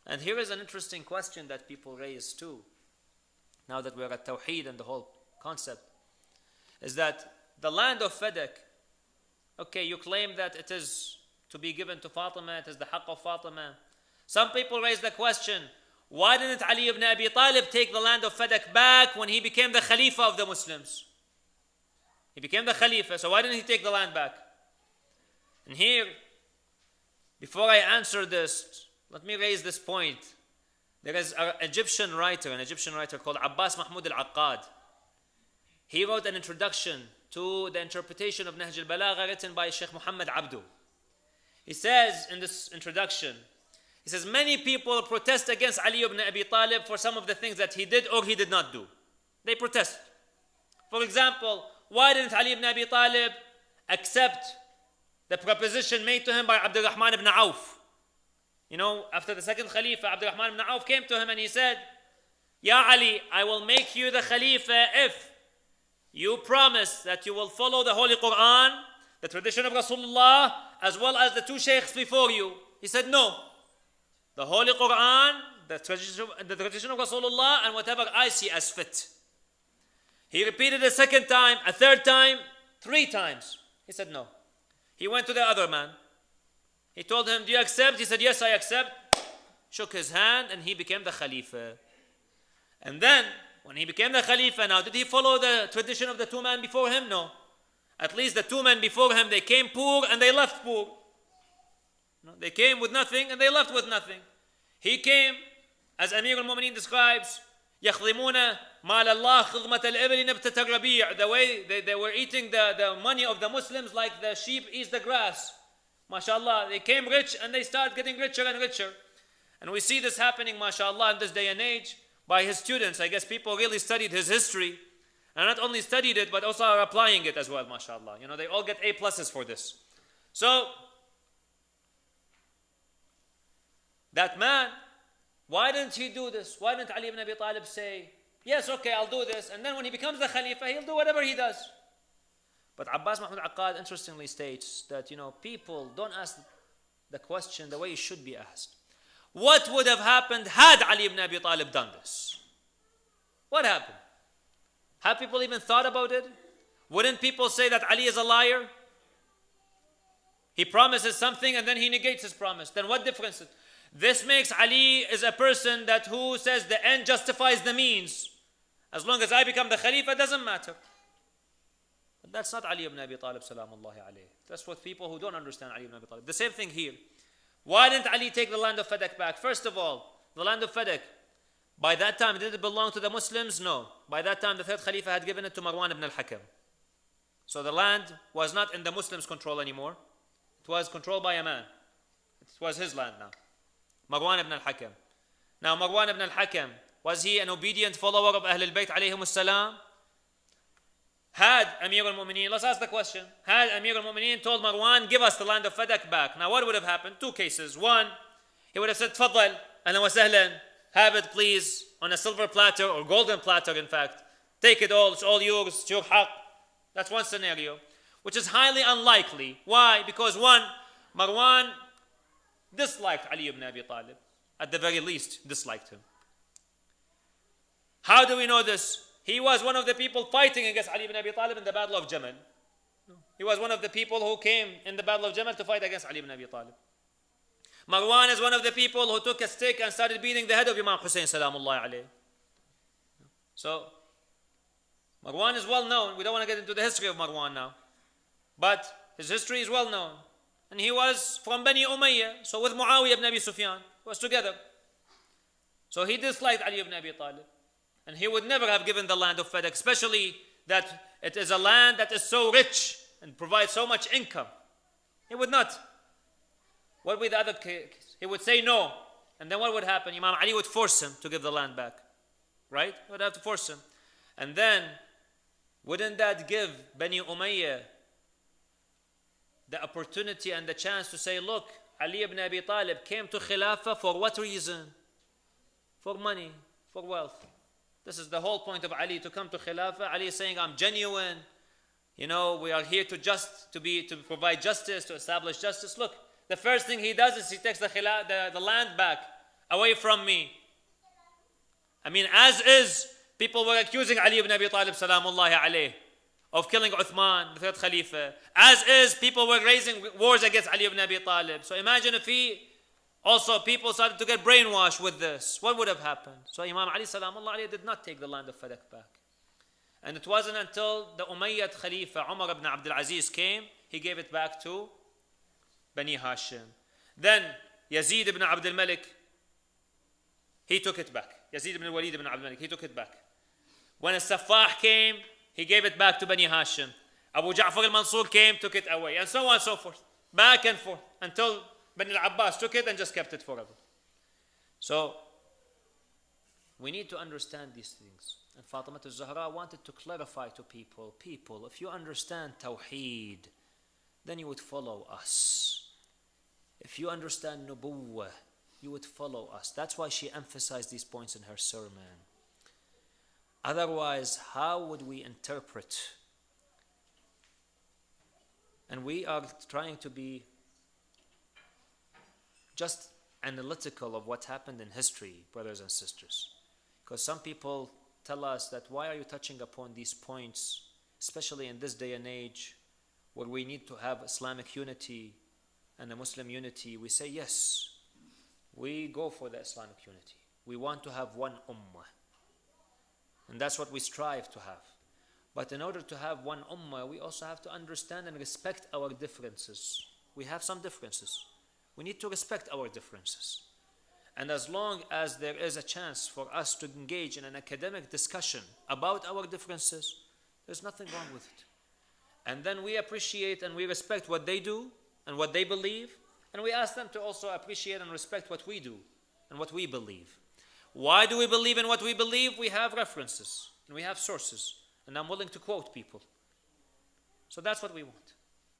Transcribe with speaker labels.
Speaker 1: And here is an interesting question that people raise too, now that we're at Tawheed and the whole concept, is that the land of Fadak, okay, you claim that it is to be given to Fatima, it is the haqq of Fatima. Some people raise the question, why didn't Ali ibn Abi Talib take the land of Fadak back when he became the khalefa of the Muslims? He became the khalefa, so why didn't he take the land back? And here, before I answer this, let me raise this point. There is an Egyptian writer called Abbas Mahmoud al-Aqqad. He wrote an introduction to the interpretation of Nahj al-Balagha written by Sheikh Muhammad Abdu. He says in this introduction, he says, many people protest against Ali ibn Abi Talib for some of the things that he did or he did not do. They protest. For example, why didn't Ali ibn Abi Talib accept the proposition made to him by Abdurrahman ibn Auf? You know, after the second Khalifa, Abdurrahman ibn Auf came to him and he said, Ya Ali, I will make you the Khalifa if you promise that you will follow the Holy Quran, the tradition of Rasulullah, as well as the two sheikhs before you. He said, no. The Holy Quran, the tradition of Rasulullah, and whatever I see as fit. He repeated a second time, a third time, 3 times. He said, no. He went to the other man. He told him, do you accept? He said, yes, I accept. Shook his hand and he became the Khalifa. And then, when he became the Khalifa, now, did he follow the tradition of the 2 men before him? No. At least the 2 men before him, they came poor and they left poor. No, they came with nothing and they left with nothing. He came, as Amir al-Mu'mineen describes, يَخْضِمُونَ مَالَ اللَّهِ خِضْمَةَ الْإِبْلِ نَبْتَةَ الرَّبِيعِ. The way they were eating the money of the Muslims like the sheep eats the grass. MashaAllah, they came rich and they started getting richer and richer. And we see this happening, MashaAllah, in this day and age by his students. I guess people really studied his history. And not only studied it, but also are applying it as well, MashaAllah. You know, they all get A+ for this. So, that man, why didn't he do this? Why didn't Ali ibn Abi Talib say, yes, okay, I'll do this. And then when he becomes the Khalifa, he'll do whatever he does. But Abbas Mahmoud Aqad interestingly states that, you know, people don't ask the question the way it should be asked. What would have happened had Ali ibn Abi Talib done this? What happened? Have people even thought about it? Wouldn't people say that Ali is a liar? He promises something and then he negates his promise. Then what difference? This makes Ali is a person that who says the end justifies the means. As long as I become the Khalifa, it doesn't matter. But that's not Ali ibn Abi Talib salamullahi alayhi. That's what people who don't understand Ali ibn Abi Talib. The same thing here. Why didn't Ali take the land of Fadak back? First of all, the land of Fadak, by that time, did it belong to the Muslims? No. By that time, the third Khalifa had given it to Marwan ibn al-Hakam. So the land was not in the Muslims' control anymore. It was controlled by a man. It was his land now. Marwan ibn al-Hakam. Now Marwan ibn al-Hakam, was he an obedient follower of Ahlul Bayt alayhim salam? Had Amir al-Mu'mineen, let's ask the question, had Amir al-Mu'mineen told Marwan, give us the land of Fadak back. Now what would have happened? 2 cases. 1, he would have said, Tfaddal, ahlan wa sahlan, have it please, on a silver platter, or golden platter in fact. Take it all, it's all yours, it's your haqq. That's one scenario, which is highly unlikely. Why? Because 1, Marwan disliked Ali ibn Abi Talib. At the very least, disliked him. How do we know this? He was one of the people fighting against Ali ibn Abi Talib in the Battle of Jamal. He was one of the people who came in the Battle of Jamal to fight against Ali ibn Abi Talib. Marwan is one of the people who took a stick and started beating the head of Imam Hussein salamullahi alayhi. So, Marwan is well known. We don't want to get into the history of Marwan now. But his history is well known. And he was from Bani Umayyah. So with Muawiyah ibn Abi Sufyan, he was together. So he disliked Ali ibn Abi Talib. And he would never have given the land of Fadak, especially that it is a land that is so rich and provides so much income. He would not. What would be the other case? He would say no. And then what would happen? Imam Ali would force him to give the land back. Right? He would have to force him. And then, wouldn't that give Bani Umayyah the opportunity and the chance to say, look, Ali ibn Abi Talib came to Khilafah for what reason? For money, for wealth. This is the whole point of Ali, to come to Khilafah. Ali is saying, I'm genuine. You know, we are here to provide justice, to establish justice. Look, the first thing he does is he takes the land back. away from me. I mean, as is, people were accusing Ali ibn Abi Talib, salamullahi alayh, of killing Uthman, the third Khalifa. As is, people were raising wars against Ali ibn Abi Talib. So imagine if people started to get brainwashed with this. What would have happened? So Imam Ali, salamullahi alayh, did not take the land of Fadak back. And it wasn't until the Umayyad Khalifa, Umar ibn Abdul Aziz, came, he gave it back to Bani Hashim. Then Yazid ibn Abdul Malik, he took it back. Yazid ibn Walid ibn Abdul Malik, he took it back. When As-Saffah came, he gave it back to Bani Hashim. Abu Ja'far al-Mansur came, took it away, and so on and so forth. Back and forth, until Bani al-Abbas took it and just kept it forever. So, we need to understand these things. And Fatima al-Zahra wanted to clarify to people, if you understand Tawheed, then you would follow us. If you understand Nubuwwah, you would follow us. That's why she emphasized these points in her sermon. Otherwise, how would we interpret? And we are trying to be just analytical of what happened in history, brothers and sisters. Because some people tell us that why are you touching upon these points, especially in this day and age where we need to have Islamic unity and a Muslim unity. We say yes, we go for the Islamic unity. We want to have one ummah. And that's what we strive to have. But in order to have one ummah, we also have to understand and respect our differences. We have some differences. We need to respect our differences. And as long as there is a chance for us to engage in an academic discussion about our differences, there's nothing wrong with it. And then we appreciate and we respect what they do and what they believe, and we ask them to also appreciate and respect what we do and what we believe. Why do we believe in what we believe? We have references and we have sources, and I'm willing to quote people. So that's what we want.